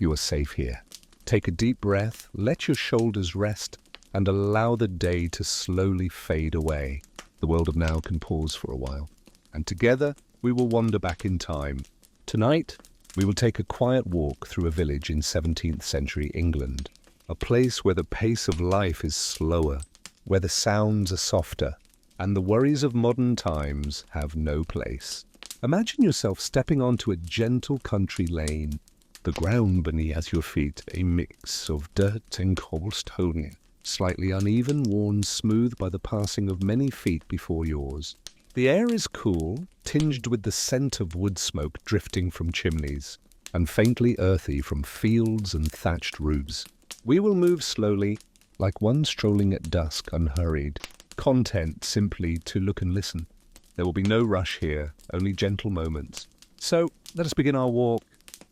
You are safe here. Take a deep breath, let your shoulders rest, and allow the day to slowly fade away. The world of now can pause for a while, and together we will wander back in time. Tonight, we will take a quiet walk through a village in 17th century England, a place where the pace of life is slower, where the sounds are softer, and the worries of modern times have no place. Imagine yourself stepping onto a gentle country lane, the ground beneath your feet a mix of dirt and cobblestone, slightly uneven, worn smooth by the passing of many feet before yours. The air is cool, tinged with the scent of wood smoke drifting from chimneys, and faintly earthy from fields and thatched roofs. We will move slowly, like one strolling at dusk, unhurried, content simply to look and listen. There will be no rush here, only gentle moments. So, let us begin our walk.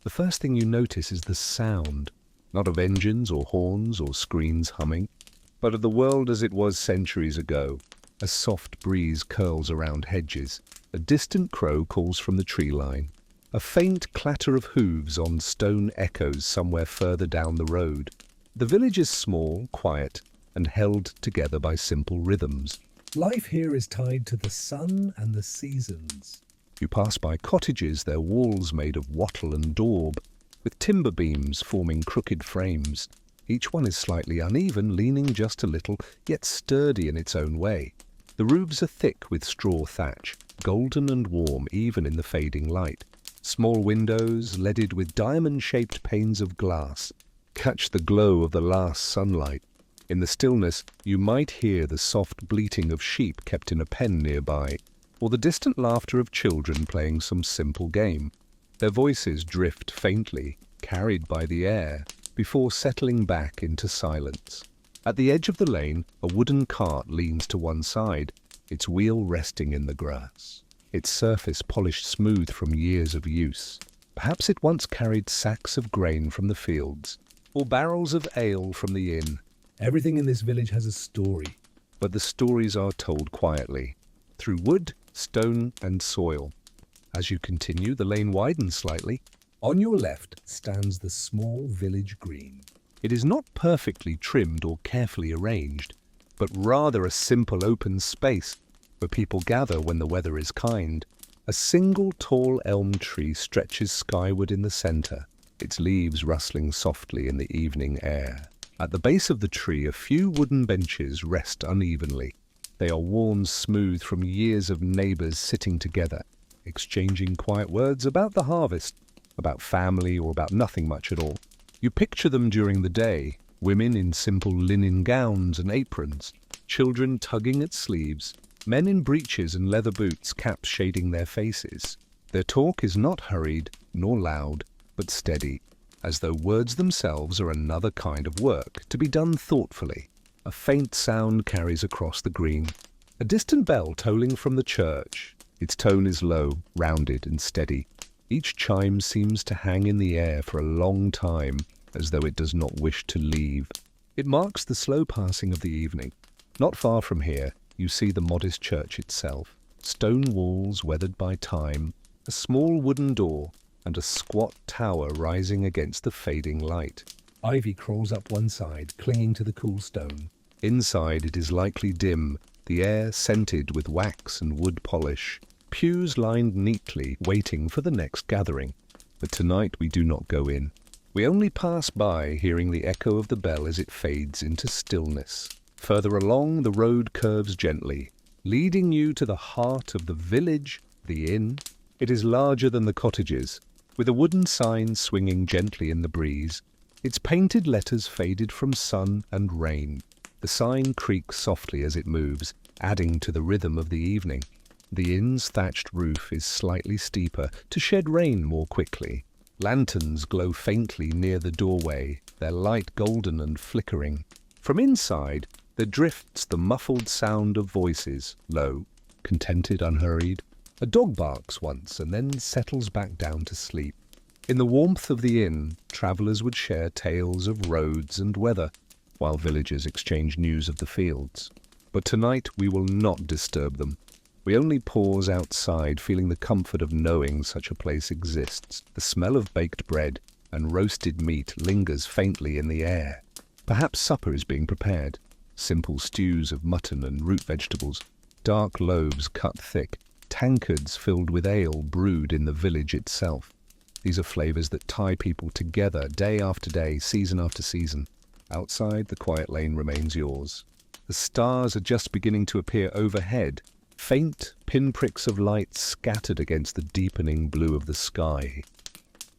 The first thing you notice is the sound, not of engines or horns or screens humming, but of the world as it was centuries ago. A soft breeze curls around hedges. A distant crow calls from the tree line. A faint clatter of hooves on stone echoes somewhere further down the road. The village is small, quiet, and held together by simple rhythms. Life here is tied to the sun and the seasons. You pass by cottages, their walls made of wattle and daub, with timber beams forming crooked frames. Each one is slightly uneven, leaning just a little, yet sturdy in its own way. The roofs are thick with straw thatch, golden and warm even in the fading light. Small windows, leaded with diamond-shaped panes of glass, catch the glow of the last sunlight. In the stillness, you might hear the soft bleating of sheep kept in a pen nearby, or the distant laughter of children playing some simple game. Their voices drift faintly, carried by the air, before settling back into silence. At the edge of the lane, a wooden cart leans to one side, its wheel resting in the grass, its surface polished smooth from years of use. Perhaps it once carried sacks of grain from the fields, or barrels of ale from the inn. Everything in this village has a story, but the stories are told quietly, through wood, stone, and soil. As you continue, the lane widens slightly. On your left stands the small village green. It is not perfectly trimmed or carefully arranged, but rather a simple open space where people gather when the weather is kind. A single tall elm tree stretches skyward in the center, its leaves rustling softly in the evening air. At the base of the tree, a few wooden benches rest unevenly. They are worn smooth from years of neighbors sitting together, exchanging quiet words about the harvest, about family, or about nothing much at all. You picture them during the day, women in simple linen gowns and aprons, children tugging at sleeves, men in breeches and leather boots, caps shading their faces. Their talk is not hurried nor loud, but steady, as though words themselves are another kind of work, to be done thoughtfully. A faint sound carries across the green, a distant bell tolling from the church. Its tone is low, rounded, and steady. Each chime seems to hang in the air for a long time, as though it does not wish to leave. It marks the slow passing of the evening. Not far from here, you see the modest church itself. Stone walls weathered by time, a small wooden door, and a squat tower rising against the fading light. Ivy crawls up one side, clinging to the cool stone. Inside it is lightly dim, the air scented with wax and wood polish. Pews lined neatly, waiting for the next gathering. But tonight we do not go in. We only pass by, hearing the echo of the bell as it fades into stillness. Further along, the road curves gently, leading you to the heart of the village, the inn. It is larger than the cottages, with a wooden sign swinging gently in the breeze. Its painted letters faded from sun and rain. The sign creaks softly as it moves, adding to the rhythm of the evening. The inn's thatched roof is slightly steeper to shed rain more quickly. Lanterns glow faintly near the doorway, their light golden and flickering. From inside, there drifts the muffled sound of voices, low, contented, unhurried. A dog barks once and then settles back down to sleep. In the warmth of the inn, travellers would share tales of roads and weather, while villagers exchange news of the fields. But tonight we will not disturb them. We only pause outside, feeling the comfort of knowing such a place exists. The smell of baked bread, and roasted meat lingers faintly in the air. Perhaps supper is being prepared. Simple stews of mutton and root vegetables, dark loaves cut thick, tankards filled with ale brewed in the village itself. These are flavors that tie people together day after day, season after season. Outside, the quiet lane remains yours. The stars are just beginning to appear overhead, faint pinpricks of light scattered against the deepening blue of the sky.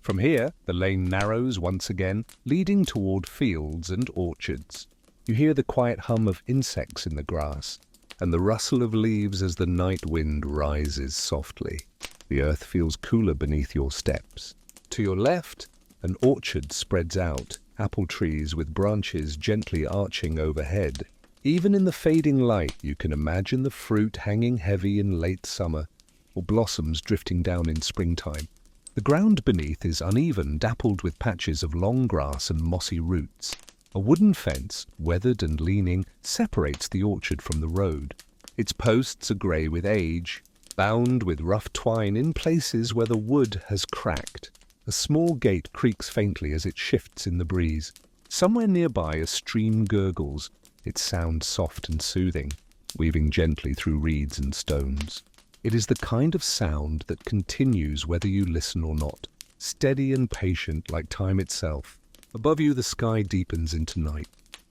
From here, the lane narrows once again, leading toward fields and orchards. You hear the quiet hum of insects in the grass, and the rustle of leaves as the night wind rises softly. The earth feels cooler beneath your steps. To your left, an orchard spreads out, apple trees with branches gently arching overhead. Even in the fading light, you can imagine the fruit hanging heavy in late summer, or blossoms drifting down in springtime. The ground beneath is uneven, dappled with patches of long grass and mossy roots. A wooden fence, weathered and leaning, separates the orchard from the road. Its posts are grey with age, bound with rough twine in places where the wood has cracked. A small gate creaks faintly as it shifts in the breeze. Somewhere nearby a stream gurgles, its sound soft and soothing, weaving gently through reeds and stones. It is the kind of sound that continues whether you listen or not, steady and patient like time itself. Above you the sky deepens into night.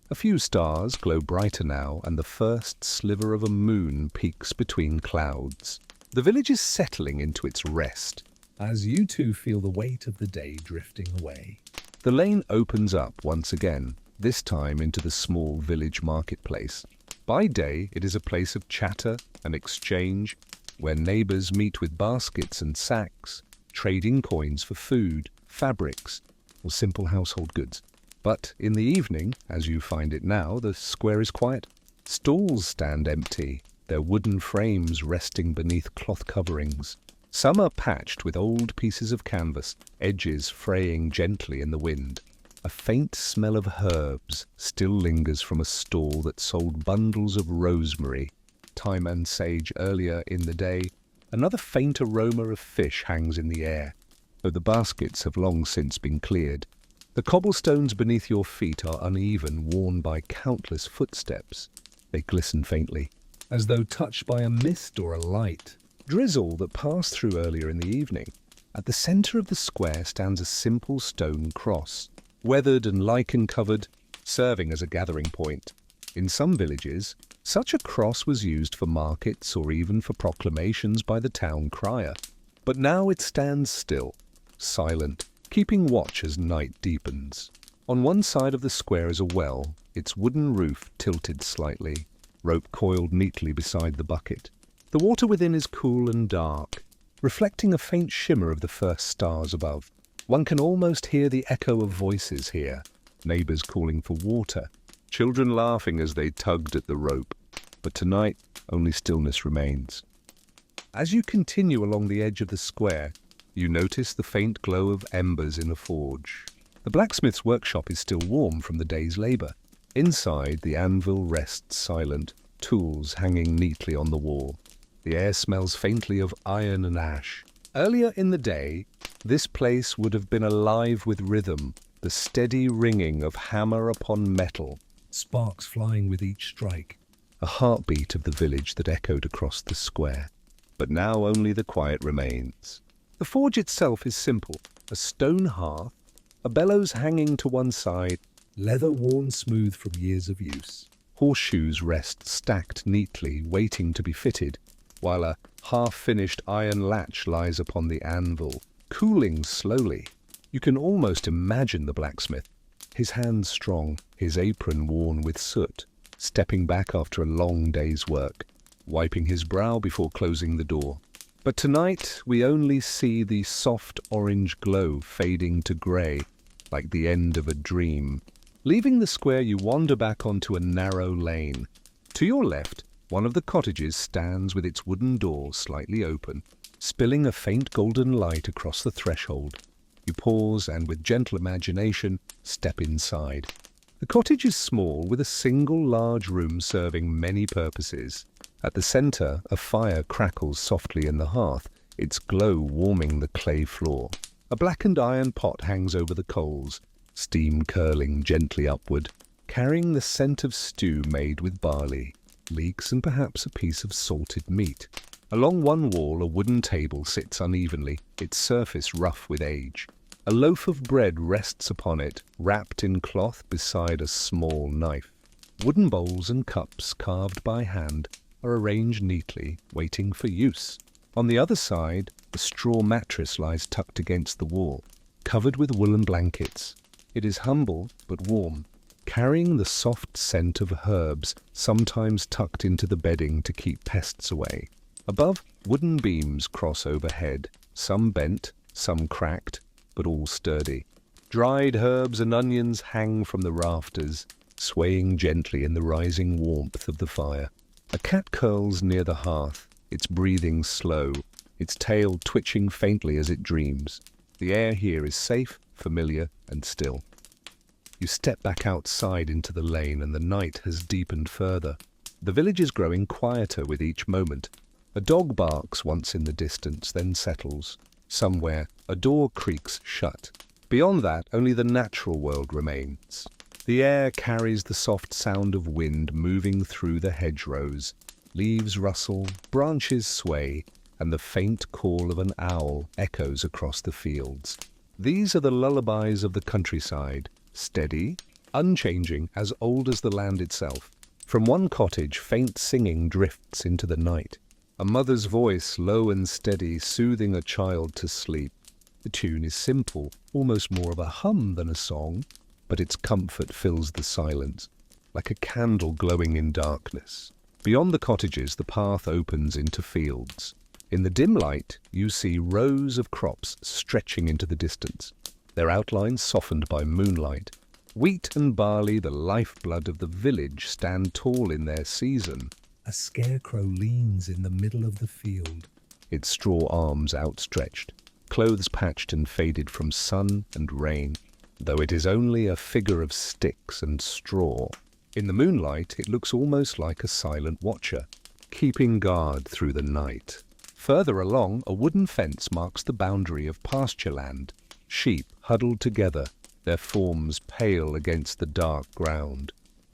A few stars glow brighter now, and the first sliver of a moon peeks between clouds. The village is settling into its rest, as you two feel the weight of the day drifting away. The lane opens up once again, this time into the small village marketplace. By day, it is a place of chatter and exchange, where neighbors meet with baskets and sacks, trading coins for food, fabrics, or simple household goods. But in the evening, as you find it now, the square is quiet. Stalls stand empty, their wooden frames resting beneath cloth coverings. Some are patched with old pieces of canvas, edges fraying gently in the wind. A faint smell of herbs still lingers from a stall that sold bundles of rosemary, thyme and sage earlier in the day. Another faint aroma of fish hangs in the air, though the baskets have long since been cleared. The cobblestones beneath your feet are uneven, worn by countless footsteps. They glisten faintly, as though touched by a mist or a light drizzle that passed through earlier in the evening. At the center of the square stands a simple stone cross, weathered and lichen-covered, serving as a gathering point. In some villages, such a cross was used for markets or even for proclamations by the town crier. But now it stands still, silent, keeping watch as night deepens. On one side of the square is a well, its wooden roof tilted slightly, rope coiled neatly beside the bucket. The water within is cool and dark, reflecting a faint shimmer of the first stars above. One can almost hear the echo of voices here, neighbors calling for water, children laughing as they tugged at the rope. But tonight, only stillness remains. As you continue along the edge of the square, you notice the faint glow of embers in a forge. The blacksmith's workshop is still warm from the day's labor. Inside, the anvil rests silent, tools hanging neatly on the wall. The air smells faintly of iron and ash. Earlier in the day, this place would have been alive with rhythm, the steady ringing of hammer upon metal, sparks flying with each strike, a heartbeat of the village that echoed across the square. But now only the quiet remains. The forge itself is simple, a stone hearth, a bellows hanging to one side, leather worn smooth from years of use. Horseshoes rest stacked neatly, waiting to be fitted, while a half-finished iron latch lies upon the anvil, cooling slowly. You can almost imagine the blacksmith, his hands strong, his apron worn with soot, stepping back after a long day's work, wiping his brow before closing the door. But tonight we only see the soft orange glow fading to grey, like the end of a dream. Leaving the square, you wander back onto a narrow lane. To your left, one of the cottages stands with its wooden door slightly open, spilling a faint golden light across the threshold. You pause and, with gentle imagination, step inside. The cottage is small, with a single large room serving many purposes. At the center, a fire crackles softly in the hearth, its glow warming the clay floor. A blackened iron pot hangs over the coals, steam curling gently upward, carrying the scent of stew made with barley, leeks and perhaps a piece of salted meat. Along one wall, a wooden table sits unevenly, its surface rough with age. A loaf of bread rests upon it, wrapped in cloth beside a small knife. Wooden bowls and cups, carved by hand, are arranged neatly, waiting for use. On the other side, a straw mattress lies tucked against the wall, covered with woolen blankets. It is humble but warm, carrying the soft scent of herbs, sometimes tucked into the bedding to keep pests away. Above, wooden beams cross overhead, some bent, some cracked, but all sturdy. Dried herbs and onions hang from the rafters, swaying gently in the rising warmth of the fire. A cat curls near the hearth, its breathing slow, its tail twitching faintly as it dreams. The air here is safe, familiar, and still. You step back outside into the lane, and the night has deepened further. The village is growing quieter with each moment. A dog barks once in the distance, then settles. Somewhere, a door creaks shut. Beyond that, only the natural world remains. The air carries the soft sound of wind moving through the hedgerows. Leaves rustle, branches sway, and the faint call of an owl echoes across the fields. These are the lullabies of the countryside, steady, unchanging, as old as the land itself. From one cottage, faint singing drifts into the night. A mother's voice, low and steady, soothing a child to sleep. The tune is simple, almost more of a hum than a song, but its comfort fills the silence, like a candle glowing in darkness. Beyond the cottages, the path opens into fields. In the dim light, you see rows of crops stretching into the distance, their outlines softened by moonlight. Wheat and barley, the lifeblood of the village, stand tall in their season. A scarecrow leans in the middle of the field, its straw arms outstretched, clothes patched and faded from sun and rain, though it is only a figure of sticks and straw. In the moonlight, it looks almost like a silent watcher, keeping guard through the night. Further along, a wooden fence marks the boundary of pasture land. Sheep huddled together, their forms pale against the dark ground.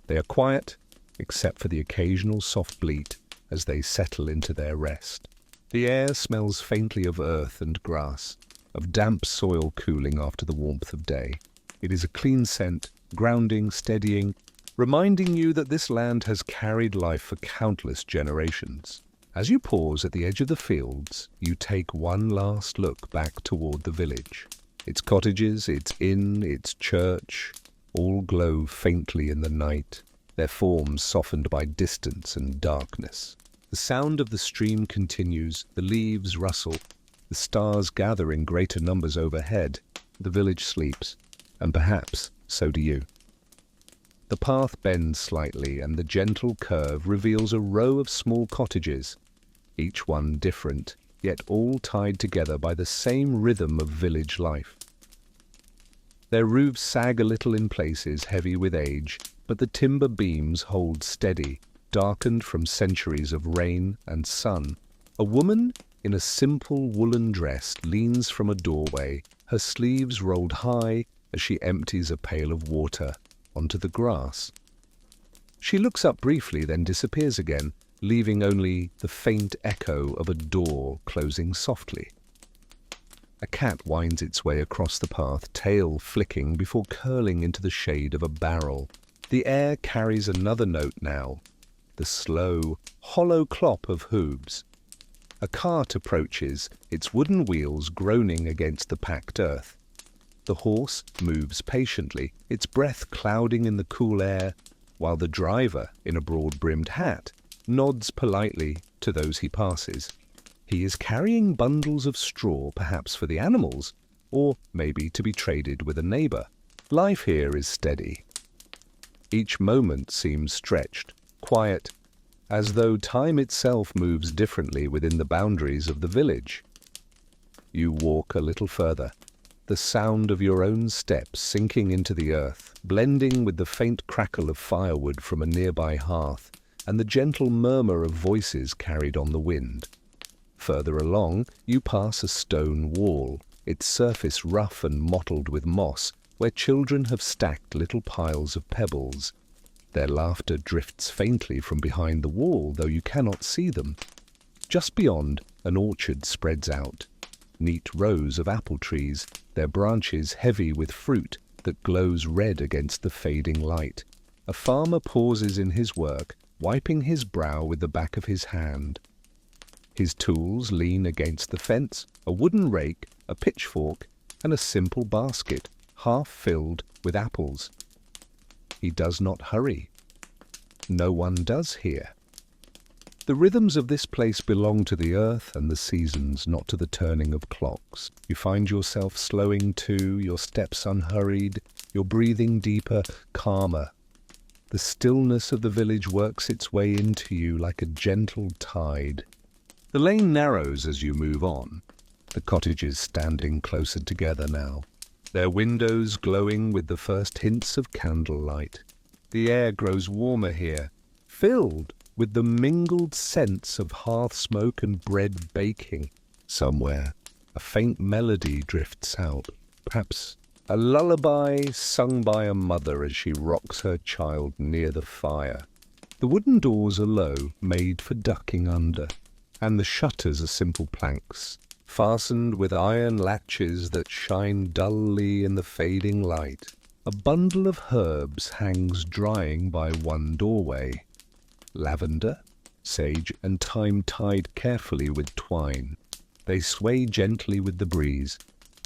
They are quiet, except for the occasional soft bleat as they settle into their rest. The air smells faintly of earth and grass, of damp soil cooling after the warmth of day. It is a clean scent, grounding, steadying, reminding you that this land has carried life for countless generations. As you pause at the edge of the fields, you take one last look back toward the village. Its cottages, its inn, its church, all glow faintly in the night, their forms softened by distance and darkness. The sound of the stream continues, the leaves rustle, the stars gather in greater numbers overhead, the village sleeps, and perhaps so do you. The path bends slightly, and the gentle curve reveals a row of small cottages, each one different, yet all tied together by the same rhythm of village life. Their roofs sag a little in places, heavy with age, but the timber beams hold steady, darkened from centuries of rain and sun. A woman in a simple woolen dress leans from a doorway, her sleeves rolled high as she empties a pail of water onto the grass. She looks up briefly, then disappears again, leaving only the faint echo of a door closing softly. A cat winds its way across the path, tail flicking before curling into the shade of a barrel. The air carries another note now, the slow, hollow clop of hooves. A cart approaches, its wooden wheels groaning against the packed earth. The horse moves patiently, its breath clouding in the cool air, while the driver, in a broad-brimmed hat, nods politely to those he passes. He is carrying bundles of straw, perhaps for the animals, or maybe to be traded with a neighbor. Life here is steady. Each moment seems stretched, quiet, as though time itself moves differently within the boundaries of the village. You walk a little further, the sound of your own steps sinking into the earth, blending with the faint crackle of firewood from a nearby hearth, and the gentle murmur of voices carried on the wind. Further along, you pass a stone wall, its surface rough and mottled with moss, where children have stacked little piles of pebbles. Their laughter drifts faintly from behind the wall, though you cannot see them. Just beyond, an orchard spreads out. Neat rows of apple trees, their branches heavy with fruit that glows red against the fading light. A farmer pauses in his work, wiping his brow with the back of his hand. His tools lean against the fence, a wooden rake, a pitchfork, and a simple basket, half filled with apples. He does not hurry. No one does here. The rhythms of this place belong to the earth and the seasons, not to the turning of clocks. You find yourself slowing too, your steps unhurried, your breathing deeper, calmer. The stillness of the village works its way into you like a gentle tide. The lane narrows as you move on, the cottages standing closer together now, their windows glowing with the first hints of candlelight. The air grows warmer here, filled with the mingled scents of hearth smoke and bread baking. Somewhere, a faint melody drifts out, perhaps a lullaby sung by a mother as she rocks her child near the fire. The wooden doors are low, made for ducking under, and the shutters are simple planks, fastened with iron latches that shine dully in the fading light. A bundle of herbs hangs drying by one doorway. Lavender, sage, and thyme tied carefully with twine. They sway gently with the breeze,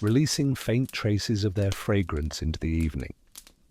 releasing faint traces of their fragrance into the evening.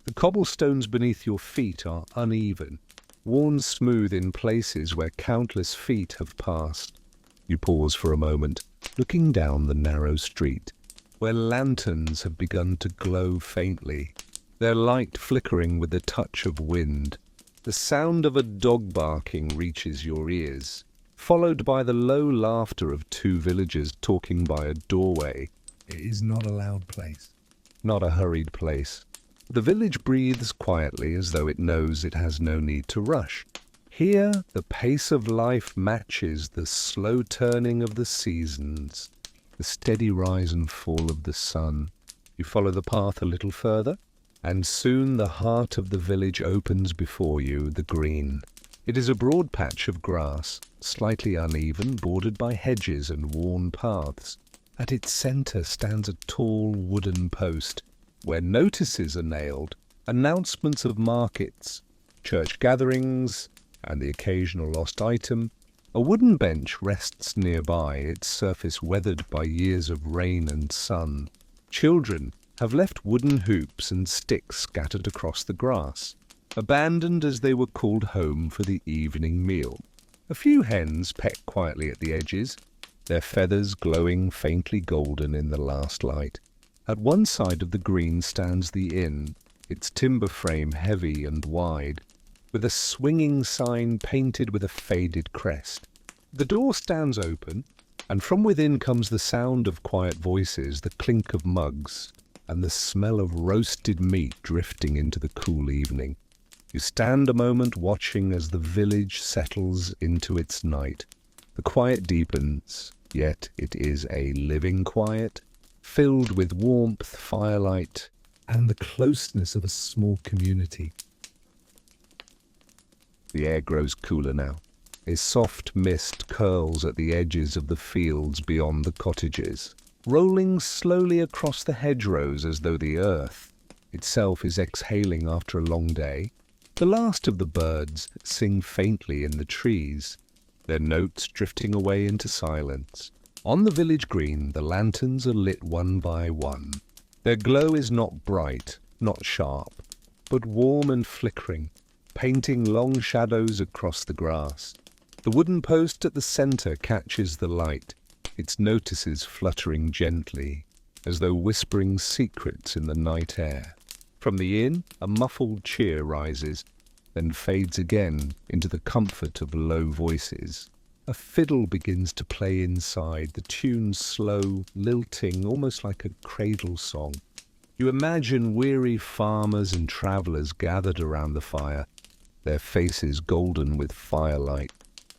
The cobblestones beneath your feet are uneven, worn smooth in places where countless feet have passed. You pause for a moment, looking down the narrow street, where lanterns have begun to glow faintly, their light flickering with the touch of wind. The sound of a dog barking reaches your ears, followed by the low laughter of two villagers talking by a doorway. It is not a loud place, not a hurried place. The village breathes quietly as though it knows it has no need to rush. Here, the pace of life matches the slow turning of the seasons, the steady rise and fall of the sun. You follow the path a little further, and soon the heart of the village opens before you, the green. It is a broad patch of grass, slightly uneven, bordered by hedges and worn paths. At its centre stands a tall wooden post, where notices are nailed, announcements of markets, church gatherings, and the occasional lost item. A wooden bench rests nearby, its surface weathered by years of rain and sun. Children have left wooden hoops and sticks scattered across the grass, abandoned as they were called home for the evening meal. A few hens peck quietly at the edges, their feathers glowing faintly golden in the last light. At one side of the green stands the inn, its timber frame heavy and wide, with a swinging sign painted with a faded crest. The door stands open, and from within comes the sound of quiet voices, the clink of mugs, and the smell of roasted meat drifting into the cool evening. You stand a moment watching as the village settles into its night. The quiet deepens, yet it is a living quiet, filled with warmth, firelight, and the closeness of a small community. The air grows cooler now. A soft mist curls at the edges of the fields beyond the cottages, rolling slowly across the hedgerows as though the earth itself is exhaling after a long day. The last of the birds sing faintly in the trees, their notes drifting away into silence. On the village green, the lanterns are lit one by one. Their glow is not bright, not sharp, but warm and flickering, painting long shadows across the grass. The wooden post at the centre catches the light, its notices fluttering gently, as though whispering secrets in the night air. From the inn, a muffled cheer rises, then fades again into the comfort of low voices. A fiddle begins to play inside, the tune slow, lilting, almost like a cradle song. You imagine weary farmers and travellers gathered around the fire, their faces golden with firelight,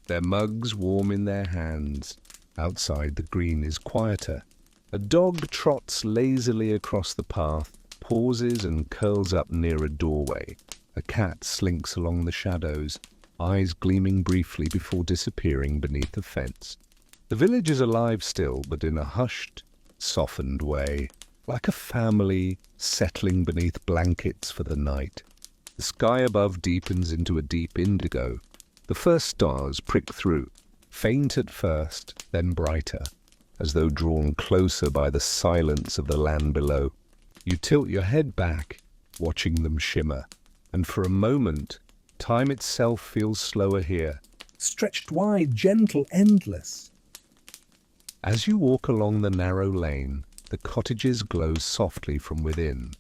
their mugs warm in their hands. Outside, the green is quieter, A dog trots lazily across the path, pauses and curls up near a doorway. A cat slinks along the shadows, eyes gleaming briefly before disappearing beneath the fence. The village is alive still, but in a hushed, softened way, like a family settling beneath blankets for the night. The sky above deepens into a deep indigo. The first stars prick through, faint at first, then brighter, as though drawn closer by the silence of the land below. You tilt your head back, watching them shimmer, and for a moment, time itself feels slower here, stretched wide, gentle, endless. As you walk along the narrow lane, the cottages glow softly from within.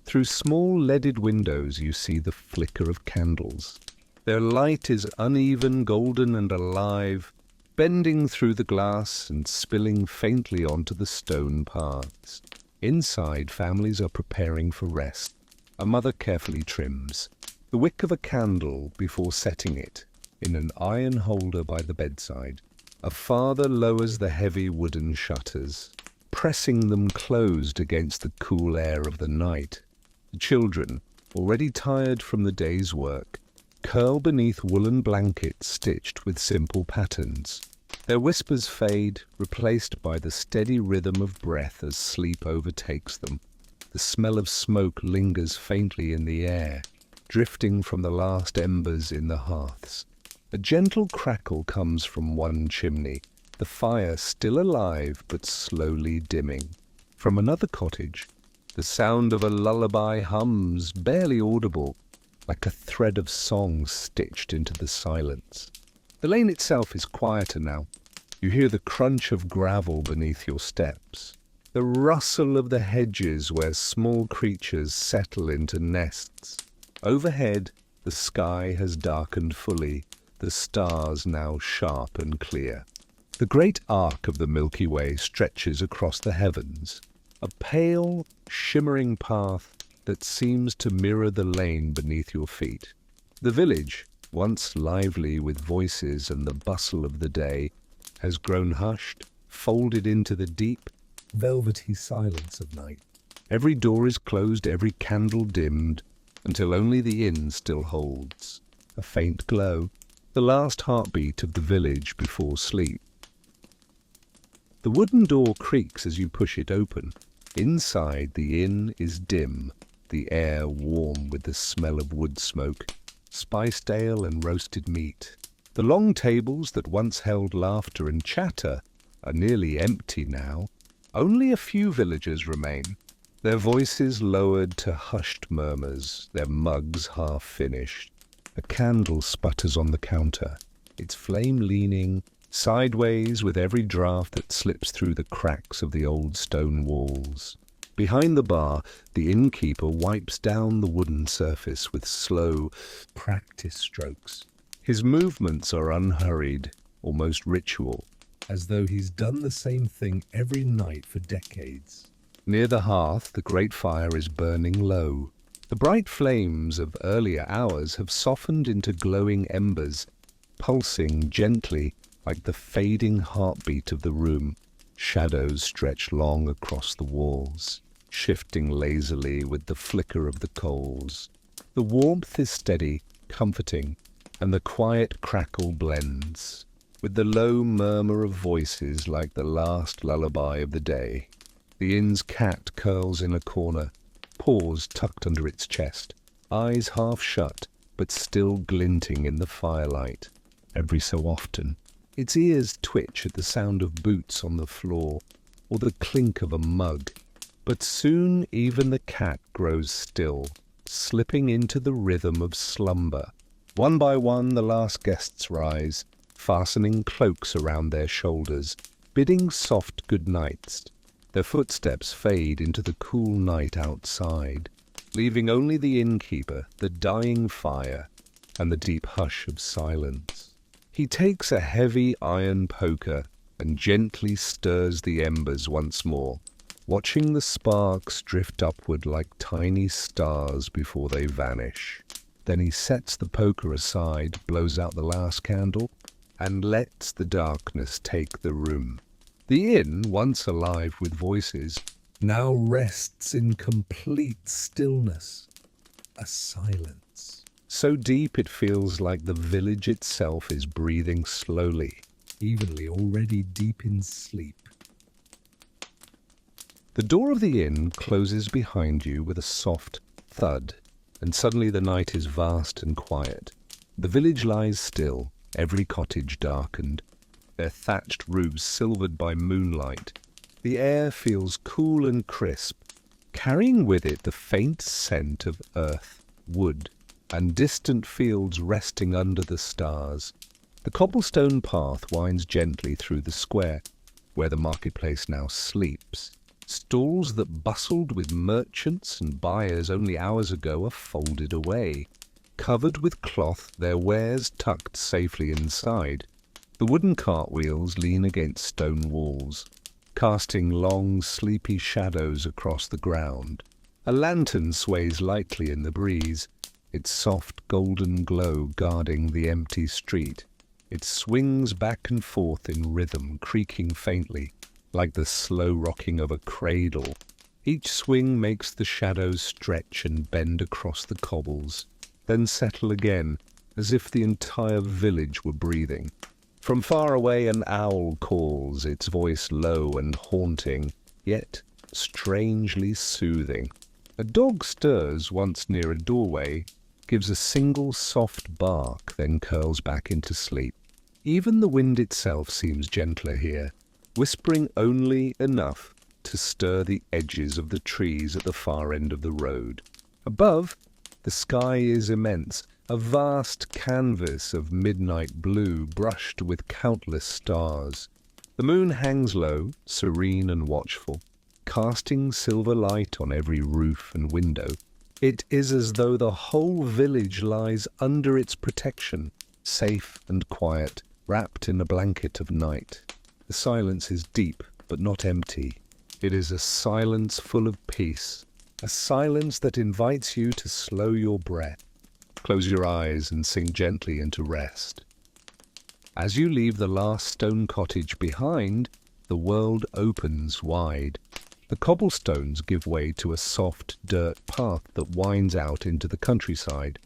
Through small leaded windows you see the flicker of candles. Their light is uneven, golden and alive, bending through the glass and spilling faintly onto the stone paths. Inside, families are preparing for rest. A mother carefully trims the wick of a candle before setting it in an iron holder by the bedside. A father lowers the heavy wooden shutters, pressing them closed against the cool air of the night. The children, already tired from the day's work, curl beneath woolen blankets stitched with simple patterns. Their whispers fade, replaced by the steady rhythm of breath as sleep overtakes them. The smell of smoke lingers faintly in the air, drifting from the last embers in the hearths. A gentle crackle comes from one chimney, the fire still alive but slowly dimming. From another cottage, the sound of a lullaby hums, barely audible, like a thread of song stitched into the silence. The lane itself is quieter now. You hear the crunch of gravel beneath your steps, the rustle of the hedges where small creatures settle into nests. Overhead, the sky has darkened fully, the stars now sharp and clear. The great arc of the Milky Way stretches across the heavens, a pale, shimmering path that seems to mirror the lane beneath your feet. The village, once lively with voices and the bustle of the day, has grown hushed, folded into the deep, velvety silence of night. Every door is closed, every candle dimmed, until only the inn still holds a faint glow, the last heartbeat of the village before sleep. The wooden door creaks as you push it open. Inside, the inn is dim, the air warm with the smell of wood smoke, spiced ale and roasted meat. The long tables that once held laughter and chatter are nearly empty now. Only a few villagers remain, their voices lowered to hushed murmurs, their mugs half finished. A candle sputters on the counter, its flame leaning sideways with every draught that slips through the cracks of the old stone walls. Behind the bar, the innkeeper wipes down the wooden surface with slow, practiced strokes. His movements are unhurried, almost ritual, as though he's done the same thing every night for decades. Near the hearth, the great fire is burning low. The bright flames of earlier hours have softened into glowing embers, pulsing gently like the fading heartbeat of the room. Shadows stretch long across the walls, shifting lazily with the flicker of the coals. The warmth is steady, comforting, and the quiet crackle blends with the low murmur of voices like the last lullaby of the day. The inn's cat curls in a corner, paws tucked under its chest, eyes half shut but still glinting in the firelight. Every so often, its ears twitch at the sound of boots on the floor or the clink of a mug. But soon even the cat grows still, slipping into the rhythm of slumber. One by one the last guests rise, fastening cloaks around their shoulders, bidding soft good nights. Their footsteps fade into the cool night outside, leaving only the innkeeper, the dying fire, and the deep hush of silence. He takes a heavy iron poker and gently stirs the embers once more, watching the sparks drift upward like tiny stars before they vanish. Then he sets the poker aside, blows out the last candle, and lets the darkness take the room. The inn, once alive with voices, now rests in complete stillness, a silence so deep it feels like the village itself is breathing slowly, evenly, already deep in sleep. The door of the inn closes behind you with a soft thud, and suddenly the night is vast and quiet. The village lies still, every cottage darkened, their thatched roofs silvered by moonlight. The air feels cool and crisp, carrying with it the faint scent of earth, wood, and distant fields resting under the stars. The cobblestone path winds gently through the square, where the marketplace now sleeps. Stalls that bustled with merchants and buyers only hours ago are folded away. Covered with cloth, their wares tucked safely inside. The wooden cartwheels lean against stone walls, casting long, sleepy shadows across the ground. A lantern sways lightly in the breeze, its soft golden glow guarding the empty street. It swings back and forth in rhythm, creaking faintly, like the slow rocking of a cradle. Each swing makes the shadows stretch and bend across the cobbles, then settle again, as if the entire village were breathing. From far away an owl calls, its voice low and haunting, yet strangely soothing. A dog stirs once near a doorway, gives a single soft bark, then curls back into sleep. Even the wind itself seems gentler here, whispering only enough to stir the edges of the trees at the far end of the road. Above, the sky is immense, a vast canvas of midnight blue brushed with countless stars. The moon hangs low, serene and watchful, casting silver light on every roof and window. It is as though the whole village lies under its protection, safe and quiet, wrapped in a blanket of night. The silence is deep, but not empty. It is a silence full of peace, a silence that invites you to slow your breath, close your eyes and sink gently into rest. As you leave the last stone cottage behind, the world opens wide. The cobblestones give way to a soft dirt path that winds out into the countryside.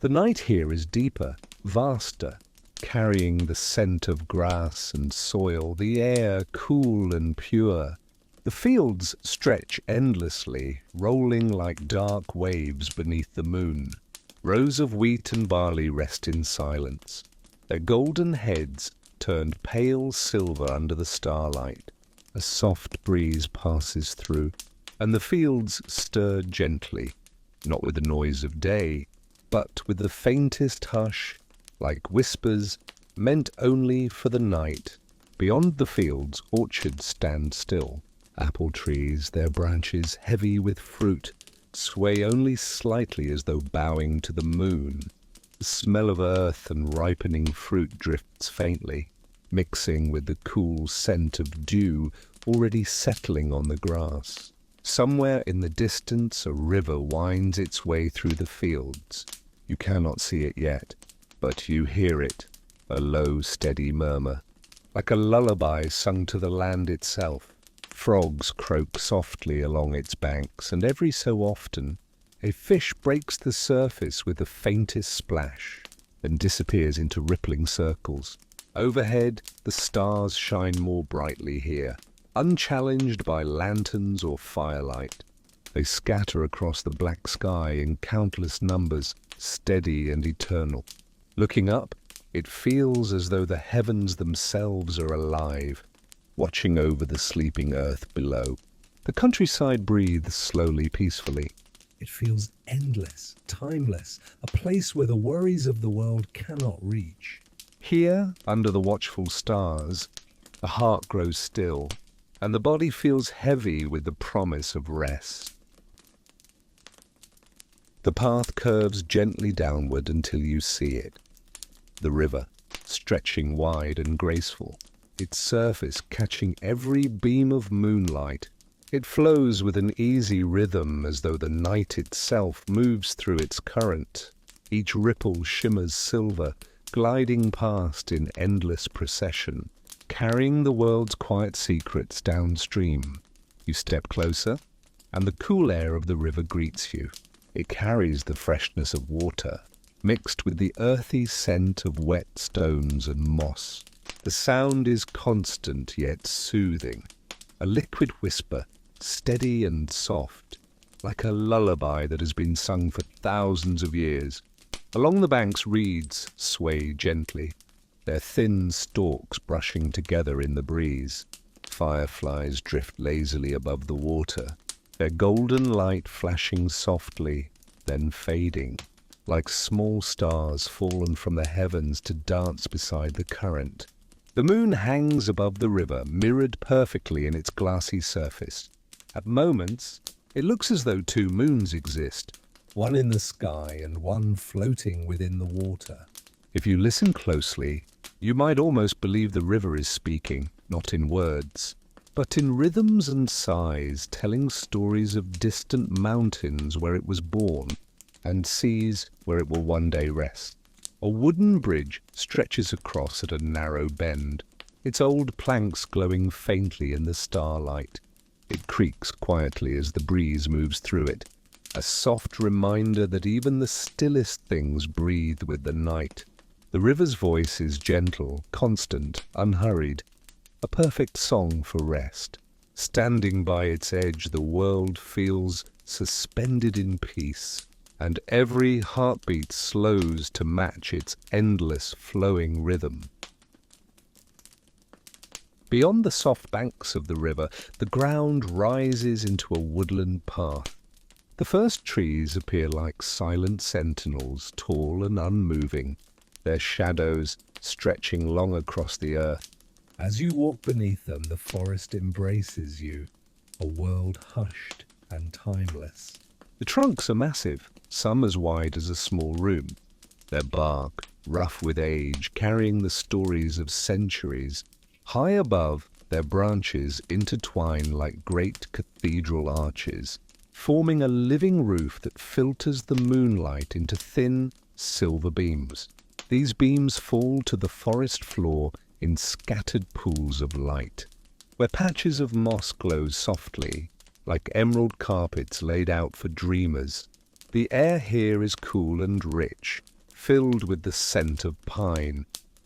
The night here is deeper, vaster, carrying the scent of grass and soil, the air cool and pure. The fields stretch endlessly, rolling like dark waves beneath the moon. Rows of wheat and barley rest in silence, their golden heads turned pale silver under the starlight. A soft breeze passes through, and the fields stir gently, not with the noise of day, but with the faintest hush, like whispers meant only for the night. Beyond the fields, orchards stand still. Apple trees, their branches heavy with fruit, sway only slightly as though bowing to the moon. The smell of earth and ripening fruit drifts faintly, mixing with the cool scent of dew already settling on the grass. Somewhere in the distance a river winds its way through the fields. You cannot see it yet, but you hear it, a low, steady murmur, like a lullaby sung to the land itself. Frogs croak softly along its banks, and every so often a fish breaks the surface with the faintest splash, then disappears into rippling circles. Overhead, the stars shine more brightly here, unchallenged by lanterns or firelight. They scatter across the black sky in countless numbers, steady and eternal. Looking up, it feels as though the heavens themselves are alive, watching over the sleeping earth below. The countryside breathes slowly, peacefully. It feels endless, timeless, a place where the worries of the world cannot reach. Here, under the watchful stars, the heart grows still, and the body feels heavy with the promise of rest. The path curves gently downward until you see it. The river, stretching wide and graceful, its surface catching every beam of moonlight. It flows with an easy rhythm as though the night itself moves through its current. Each ripple shimmers silver, gliding past in endless procession, carrying the world's quiet secrets downstream. You step closer, and the cool air of the river greets you. It carries the freshness of water, mixed with the earthy scent of wet stones and moss. The sound is constant yet soothing, a liquid whisper, steady and soft, like a lullaby that has been sung for thousands of years. Along the banks reeds sway gently, their thin stalks brushing together in the breeze. Fireflies drift lazily above the water, their golden light flashing softly, then fading, like small stars fallen from the heavens to dance beside the current. The moon hangs above the river, mirrored perfectly in its glassy surface. At moments, it looks as though two moons exist, one in the sky and one floating within the water. If you listen closely, you might almost believe the river is speaking, not in words, but in rhythms and sighs, telling stories of distant mountains where it was born, and seas where it will one day rest. A wooden bridge stretches across at a narrow bend, its old planks glowing faintly in the starlight. It creaks quietly as the breeze moves through it, a soft reminder that even the stillest things breathe with the night. The river's voice is gentle, constant, unhurried, a perfect song for rest. Standing by its edge, the world feels suspended in peace, and every heartbeat slows to match its endless flowing rhythm. Beyond the soft banks of the river, the ground rises into a woodland path. The first trees appear like silent sentinels, tall and unmoving, their shadows stretching long across the earth. As you walk beneath them, the forest embraces you, a world hushed and timeless. The trunks are massive, some as wide as a small room, their bark rough with age, carrying the stories of centuries. High above, their branches intertwine like great cathedral arches, forming a living roof that filters the moonlight into thin, silver beams. These beams fall to the forest floor in scattered pools of light, where patches of moss glow softly, like emerald carpets laid out for dreamers. The air here is cool and rich, filled with the scent of pine,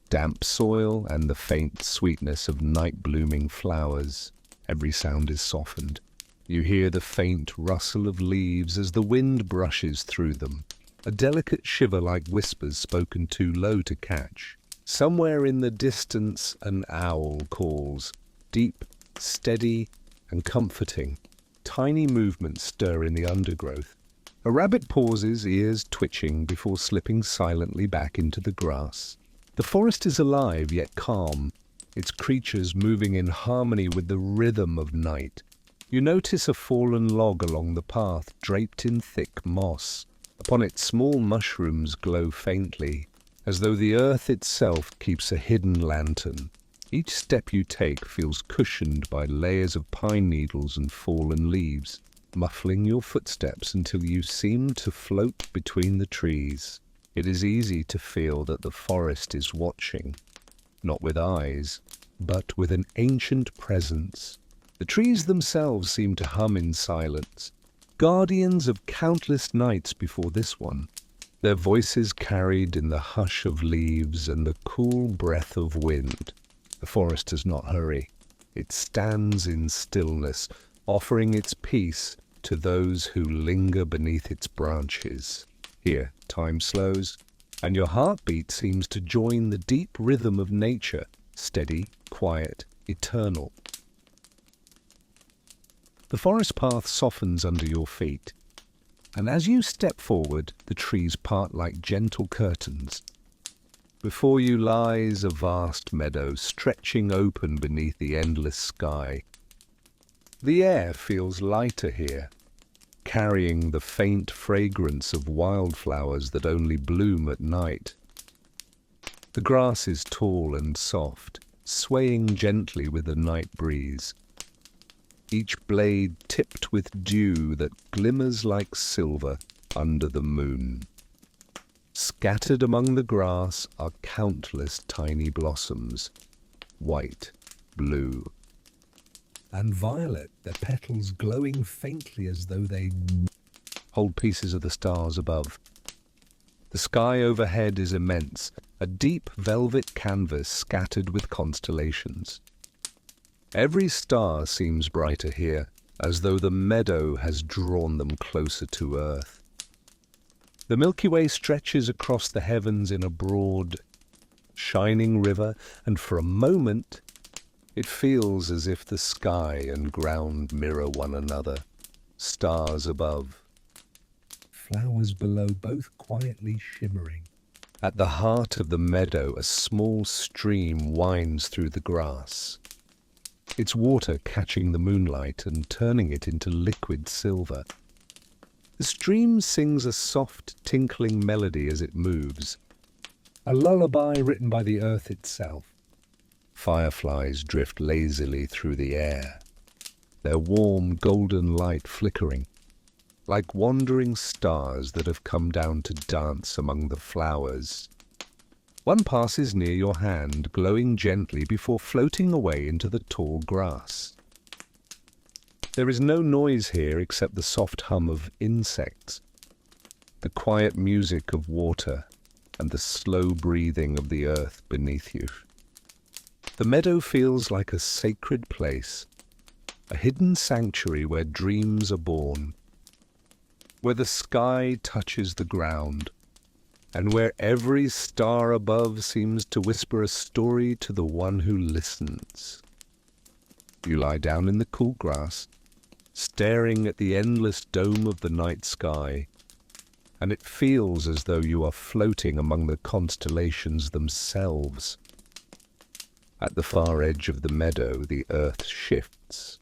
damp soil, and the faint sweetness of night-blooming flowers. Every sound is softened. You hear the faint rustle of leaves as the wind brushes through them, a delicate shiver like whispers spoken too low to catch. Somewhere in the distance an owl calls, deep, steady, and comforting. Tiny movements stir in the undergrowth. A rabbit pauses, ears twitching, before slipping silently back into the grass. The forest is alive yet calm, its creatures moving in harmony with the rhythm of night. You notice a fallen log along the path, draped in thick moss. Upon it small mushrooms glow faintly, as though the earth itself keeps a hidden lantern. Each step you take feels cushioned by layers of pine needles and fallen leaves, muffling your footsteps until you seem to float between the trees. It is easy to feel that the forest is watching, not with eyes, but with an ancient presence. The trees themselves seem to hum in silence, guardians of countless nights before this one, their voices carried in the hush of leaves and the cool breath of wind. The forest does not hurry. It stands in stillness, offering its peace to those who linger beneath its branches. Here, time slows, and your heartbeat seems to join the deep rhythm of nature, steady, quiet, eternal. The forest path softens under your feet, and as you step forward, the trees part like gentle curtains. Before you lies a vast meadow stretching open beneath the endless sky. The air feels lighter here, carrying the faint fragrance of wildflowers that only bloom at night. The grass is tall and soft, swaying gently with the night breeze, each blade tipped with dew that glimmers like silver under the moon. Scattered among the grass are countless tiny blossoms, white, blue, and violet, their petals glowing faintly as though they hold pieces of the stars above. The sky overhead is immense, a deep velvet canvas scattered with constellations. Every star seems brighter here, as though the meadow has drawn them closer to Earth. The Milky Way stretches across the heavens in a broad, shining river, and for a moment it feels as if the sky and ground mirror one another, stars above, flowers below, both quietly shimmering. At the heart of the meadow, a small stream winds through the grass, its water catching the moonlight and turning it into liquid silver. The stream sings a soft, tinkling melody as it moves, a lullaby written by the earth itself. Fireflies drift lazily through the air, their warm golden light flickering, like wandering stars that have come down to dance among the flowers. One passes near your hand, glowing gently before floating away into the tall grass. There is no noise here except the soft hum of insects, the quiet music of water, and the slow breathing of the earth beneath you. The meadow feels like a sacred place, a hidden sanctuary where dreams are born, where the sky touches the ground, and where every star above seems to whisper a story to the one who listens. You lie down in the cool grass, staring at the endless dome of the night sky, and it feels as though you are floating among the constellations themselves. At the far edge of the meadow, the earth shifts.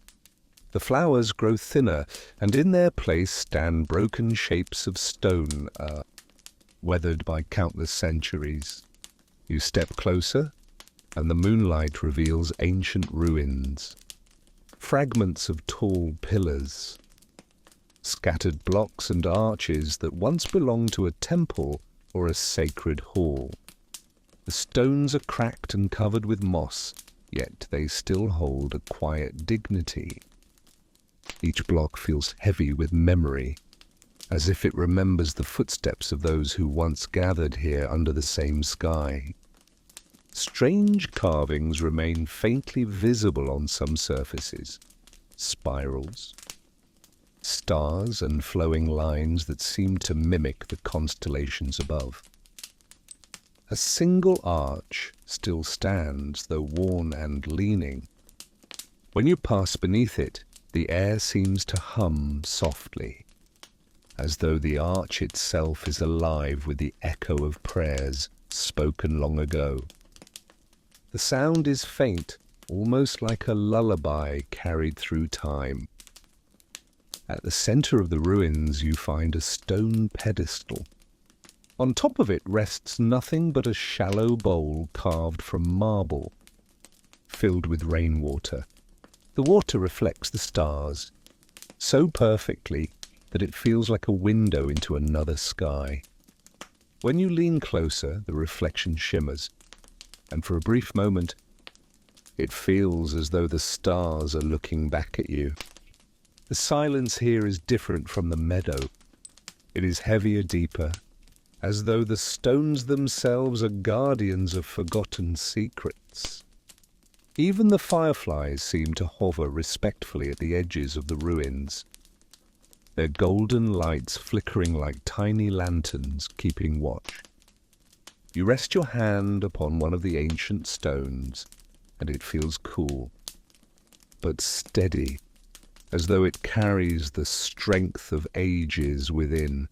The flowers grow thinner, and in their place stand broken shapes of stone, weathered by countless centuries. You step closer, and the moonlight reveals ancient ruins, fragments of tall pillars, scattered blocks and arches that once belonged to a temple or a sacred hall. The stones are cracked and covered with moss, yet they still hold a quiet dignity. Each block feels heavy with memory, as if it remembers the footsteps of those who once gathered here under the same sky. Strange carvings remain faintly visible on some surfaces, spirals, stars and flowing lines that seem to mimic the constellations above. A single arch still stands, though worn and leaning. When you pass beneath it, the air seems to hum softly, as though the arch itself is alive with the echo of prayers spoken long ago. The sound is faint, almost like a lullaby carried through time. At the center of the ruins you find a stone pedestal. On top of it rests nothing but a shallow bowl carved from marble, filled with rainwater. The water reflects the stars so perfectly that it feels like a window into another sky. When you lean closer, the reflection shimmers, and for a brief moment, it feels as though the stars are looking back at you. The silence here is different from the meadow. It is heavier, deeper, as though the stones themselves are guardians of forgotten secrets. Even the fireflies seem to hover respectfully at the edges of the ruins, their golden lights flickering like tiny lanterns keeping watch. You rest your hand upon one of the ancient stones, and it feels cool, but steady, as though it carries the strength of ages within.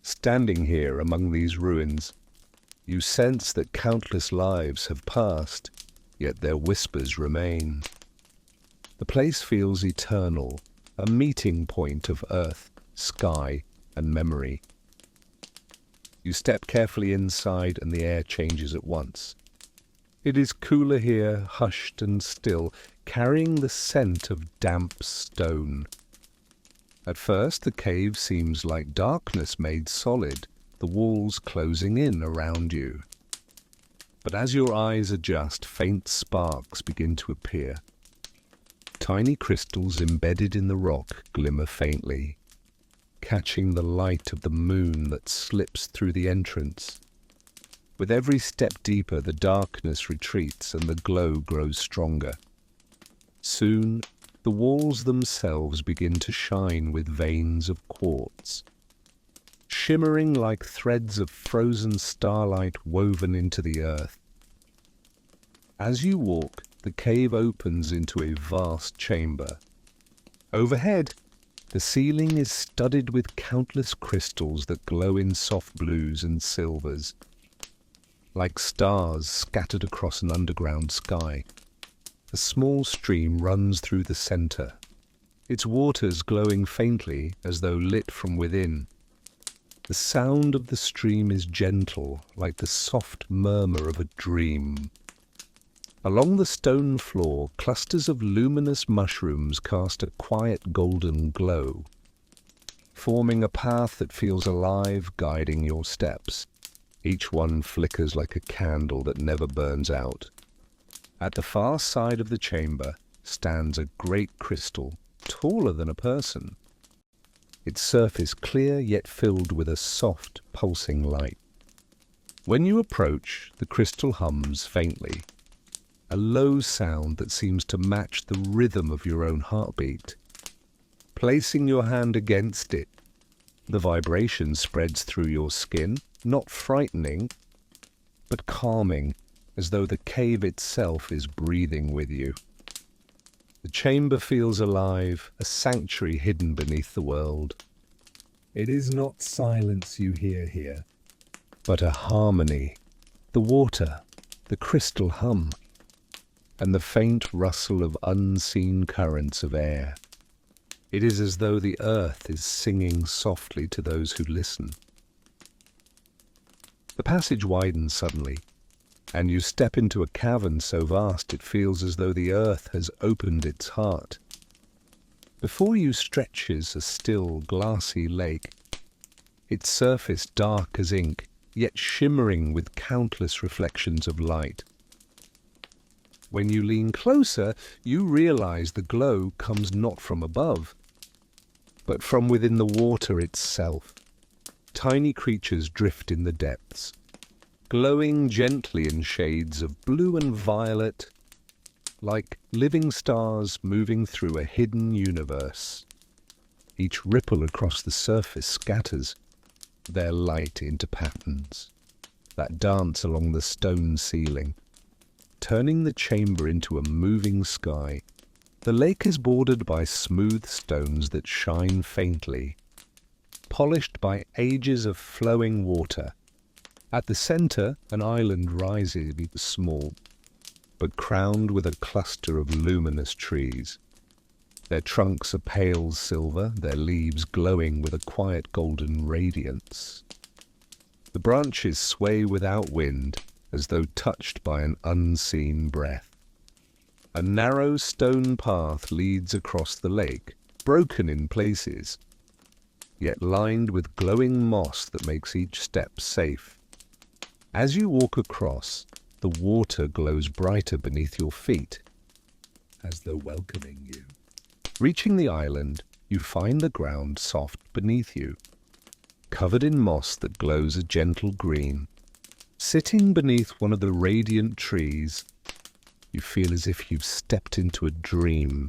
Standing here among these ruins, you sense that countless lives have passed, yet their whispers remain. The place feels eternal, a meeting point of earth, sky, and memory. You step carefully inside and the air changes at once. It is cooler here, hushed and still, carrying the scent of damp stone. At first the cave seems like darkness made solid, the walls closing in around you. But as your eyes adjust, faint sparks begin to appear. Tiny crystals embedded in the rock glimmer faintly, catching the light of the moon that slips through the entrance. With every step deeper, the darkness retreats and the glow grows stronger. Soon, the walls themselves begin to shine with veins of quartz, shimmering like threads of frozen starlight woven into the earth. As you walk, the cave opens into a vast chamber. Overhead, the ceiling is studded with countless crystals that glow in soft blues and silvers, like stars scattered across an underground sky. A small stream runs through the center, its waters glowing faintly as though lit from within. The sound of the stream is gentle, like the soft murmur of a dream. Along the stone floor, clusters of luminous mushrooms cast a quiet golden glow, forming a path that feels alive, guiding your steps. Each one flickers like a candle that never burns out. At the far side of the chamber stands a great crystal, taller than a person. Its surface clear yet filled with a soft, pulsing light. When you approach, the crystal hums faintly, a low sound that seems to match the rhythm of your own heartbeat. Placing your hand against it, the vibration spreads through your skin, not frightening, but calming, as though the cave itself is breathing with you. The chamber feels alive, a sanctuary hidden beneath the world. It is not silence you hear here, but a harmony, the water, the crystal hum, and the faint rustle of unseen currents of air. It is as though the earth is singing softly to those who listen. The passage widens suddenly, and you step into a cavern so vast it feels as though the earth has opened its heart. Before you stretches a still, glassy lake, its surface dark as ink, yet shimmering with countless reflections of light. When you lean closer, you realize the glow comes not from above, but from within the water itself. Tiny creatures drift in the depths, glowing gently in shades of blue and violet, like living stars moving through a hidden universe. Each ripple across the surface scatters their light into patterns that dance along the stone ceiling, turning the chamber into a moving sky. The lake is bordered by smooth stones that shine faintly, polished by ages of flowing water. At the center, an island rises small, but crowned with a cluster of luminous trees. Their trunks are pale silver, their leaves glowing with a quiet golden radiance. The branches sway without wind, as though touched by an unseen breath. A narrow stone path leads across the lake, broken in places, yet lined with glowing moss that makes each step safe. As you walk across, the water glows brighter beneath your feet, as though welcoming you. Reaching the island, you find the ground soft beneath you, covered in moss that glows a gentle green. Sitting beneath one of the radiant trees, you feel as if you've stepped into a dream.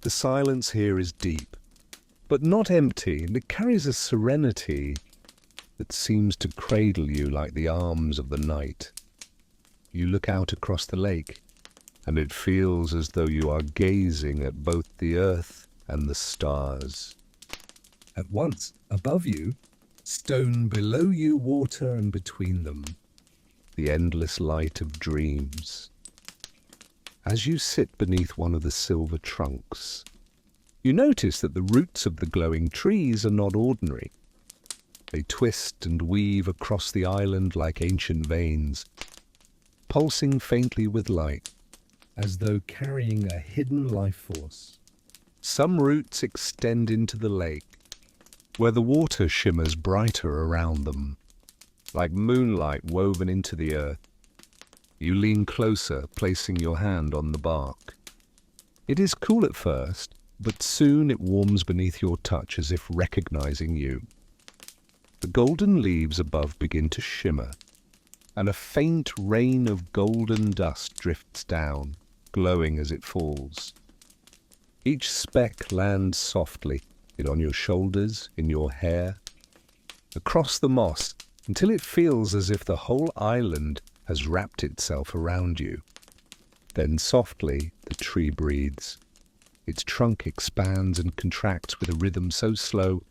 The silence here is deep, but not empty, and it carries a serenity that seems to cradle you like the arms of the night. You look out across the lake, and it feels as though you are gazing at both the earth and the stars. At once, above you, stone, below you, water, and between them, the endless light of dreams. As you sit beneath one of the silver trunks, you notice that the roots of the glowing trees are not ordinary. They twist and weave across the island like ancient veins, pulsing faintly with light, as though carrying a hidden life force. Some roots extend into the lake, where the water shimmers brighter around them, like moonlight woven into the earth. You lean closer, placing your hand on the bark. It is cool at first, but soon it warms beneath your touch as if recognizing you. The golden leaves above begin to shimmer, and a faint rain of golden dust drifts down, glowing as it falls. Each speck lands softly, it on your shoulders, in your hair, across the moss, until it feels as if the whole island has wrapped itself around you. Then softly the tree breathes. Its trunk expands and contracts with a rhythm so slow,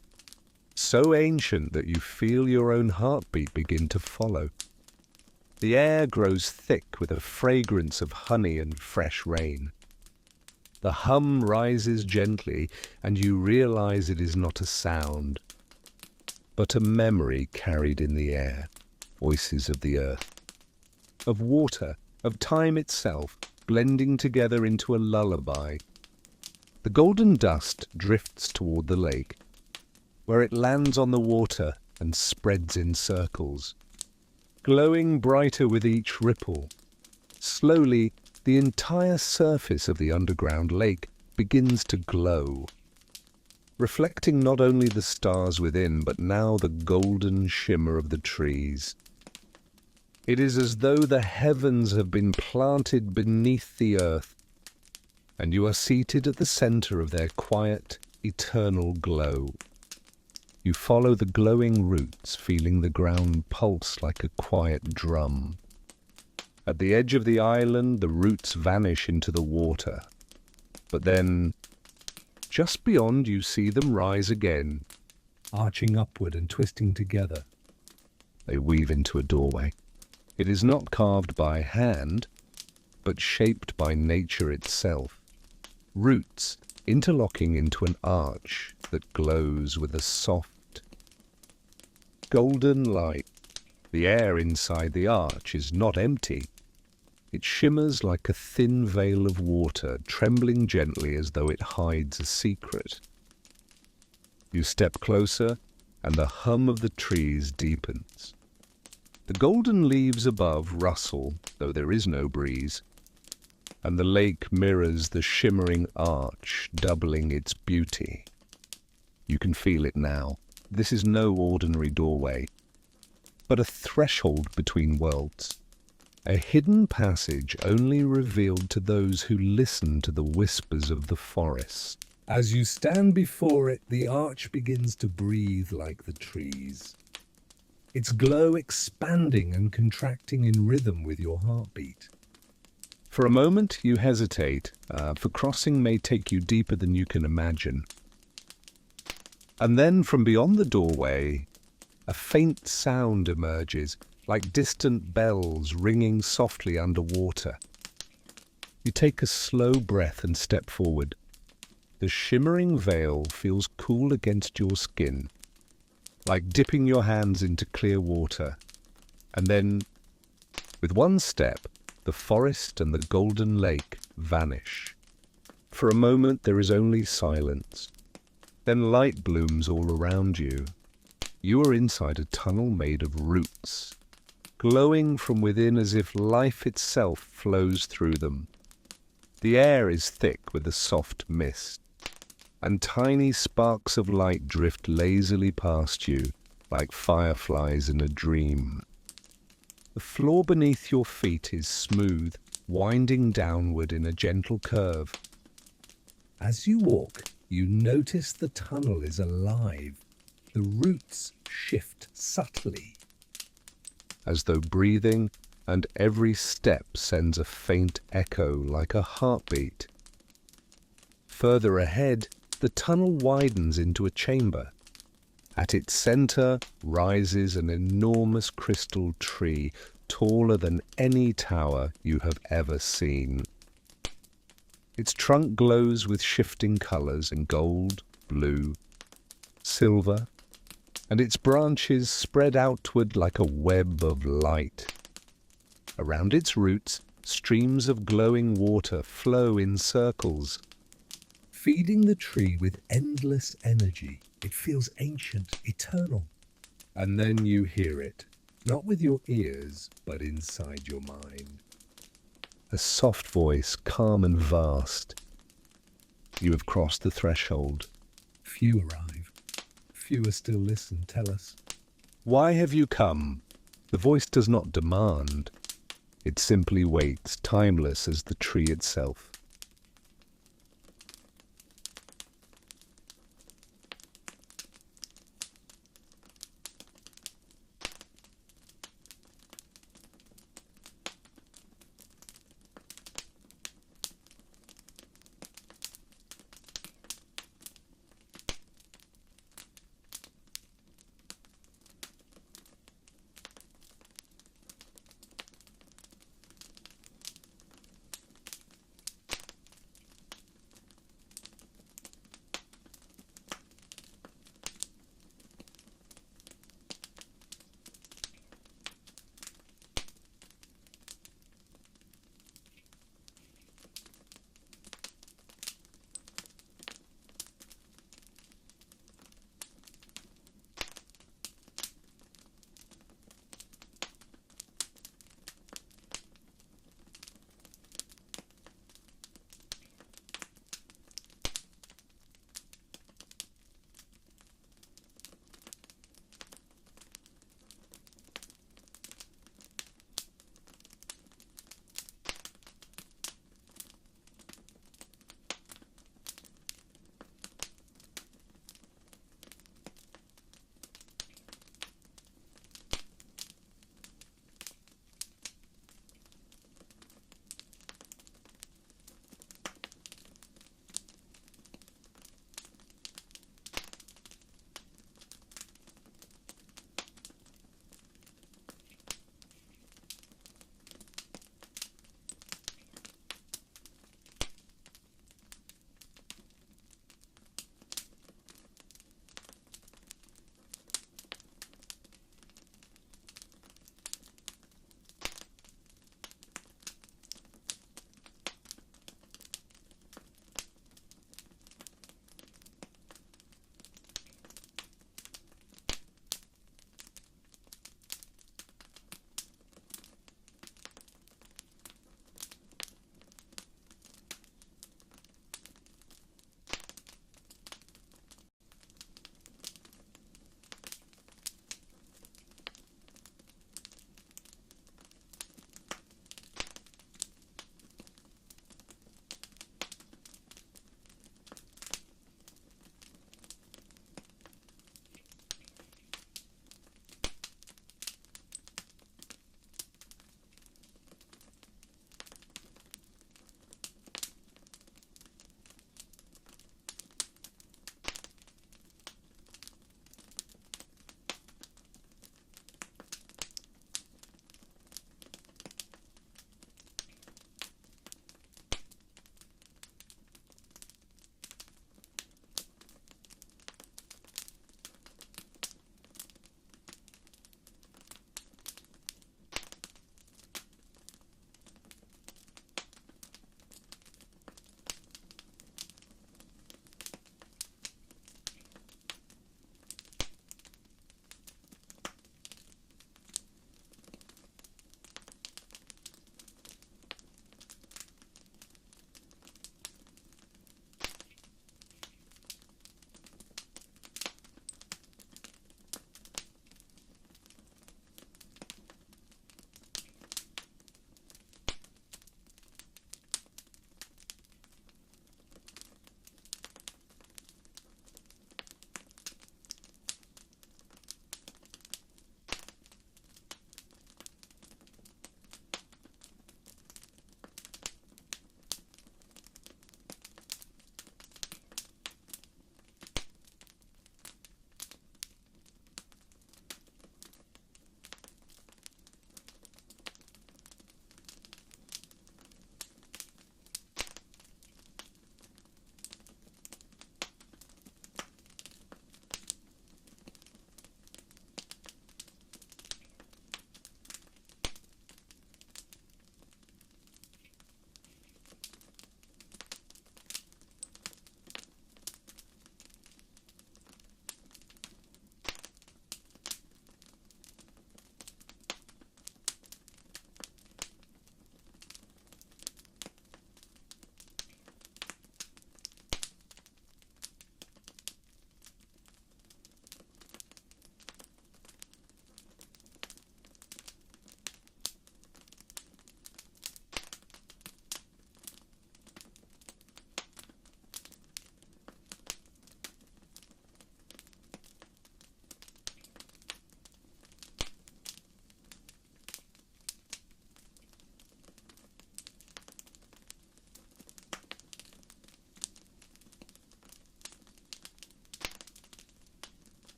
so ancient that you feel your own heartbeat begin to follow. The air grows thick with a fragrance of honey and fresh rain. The hum rises gently, and you realize it is not a sound, but a memory carried in the air, voices of the earth, of water, of time itself, blending together into a lullaby. The golden dust drifts toward the lake, where it lands on the water and spreads in circles, glowing brighter with each ripple. Slowly, the entire surface of the underground lake begins to glow, reflecting not only the stars within, but now the golden shimmer of the trees. It is as though the heavens have been planted beneath the earth, and you are seated at the center of their quiet, eternal glow. You follow the glowing roots, feeling the ground pulse like a quiet drum. At the edge of the island, the roots vanish into the water. But then, just beyond, you see them rise again, arching upward and twisting together. They weave into a doorway. It is not carved by hand, but shaped by nature itself. Roots interlocking into an arch that glows with a soft, golden light. The air inside the arch is not empty. It shimmers like a thin veil of water, trembling gently as though it hides a secret. You step closer, and the hum of the trees deepens. The golden leaves above rustle, though there is no breeze, and the lake mirrors the shimmering arch, doubling its beauty. You can feel it now. This is no ordinary doorway, but a threshold between worlds. A hidden passage only revealed to those who listen to the whispers of the forest. As you stand before it, the arch begins to breathe like the trees, its glow expanding and contracting in rhythm with your heartbeat. For a moment you hesitate, for crossing may take you deeper than you can imagine. And then from beyond the doorway, a faint sound emerges, like distant bells ringing softly underwater. You take a slow breath and step forward. The shimmering veil feels cool against your skin, like dipping your hands into clear water. And then, with one step, the forest and the golden lake vanish. For a moment there is only silence. Then light blooms all around you. You are inside a tunnel made of roots, glowing from within as if life itself flows through them. The air is thick with a soft mist, and tiny sparks of light drift lazily past you like fireflies in a dream. The floor beneath your feet is smooth, winding downward in a gentle curve. As you walk, you notice the tunnel is alive. The roots shift subtly, as though breathing, and every step sends a faint echo like a heartbeat. Further ahead, the tunnel widens into a chamber. At its center rises an enormous crystal tree, taller than any tower you have ever seen. Its trunk glows with shifting colors in gold, blue, silver, and its branches spread outward like a web of light. Around its roots, streams of glowing water flow in circles, feeding the tree with endless energy. It feels ancient, eternal. And then you hear it, not with your ears, but inside your mind. A soft voice, calm and vast. You have crossed the threshold. Few arrive. Fewer still listen. Tell us. Why have you come? The voice does not demand. It simply waits, timeless as the tree itself.